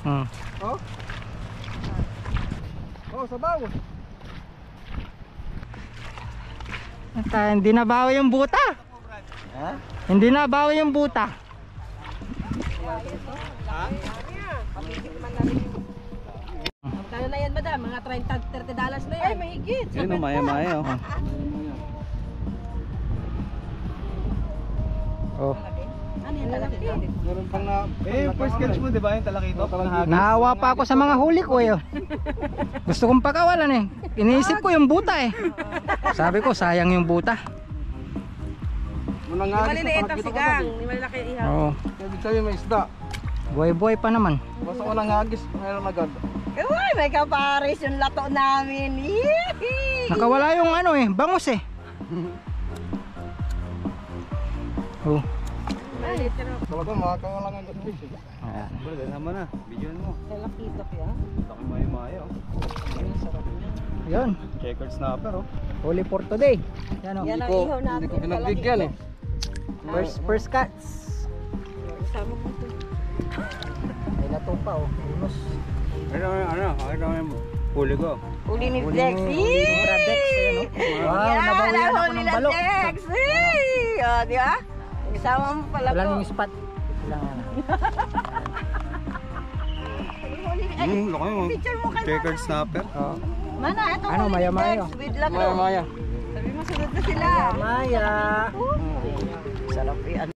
Oh. Oh, sabaw. Hindi na bawi yung buta. Ha? Hindi na bawi yung buta. Kano na yan, madam? Mga $30 na yan. Ay, mahigit. Yun o, maya-maya o. Oh. Ano yan, talaki? Meron pang na... first catch mo, di ba? Yung talakito. Naawa pa ako sa mga huli ko eh. Gusto kong pakawalan eh. Iniisip ko yung buta eh. Sabi ko sayang yung buta. Munang nga. Maliliit ang sigang. Malaki ihaw. Oo. Ibig sabihin may isda. Buhay-buhay pa naman. Basta ko nang hagis, mayroon agad. Uy, may kapares yung lato namin. Nakawala yung ano eh, bangus eh. Oh. Talaga, makakawalang agad fish eh. Ayan. Bro, sama na. Bidyoan mo. Talakito kaya. Laki maya-maya o. Yun. Checkered snapper o. Huli for today. Yan oh. Yan ang ihaw natin. Hindi ko pinagbigyan eh. First cuts. Isama mo ito. May lato pa oh. Unos. Ano yung huli ko. Uli ni Huli Flex. ni Bradex. Ayan oh. Wow, Yan, nabawian ako huli ng na balok. Flex. O, di ba? Isama mo pala Walang ko. yung spot. Walang ano. Laki mo. Picture mo kay Checkered snapper. Oh. Mana, ito Ano, huli ni maya-maya? Flex. With lato. Maya-maya. Sabi mo, sunod na sila. Maya. Sarap yan.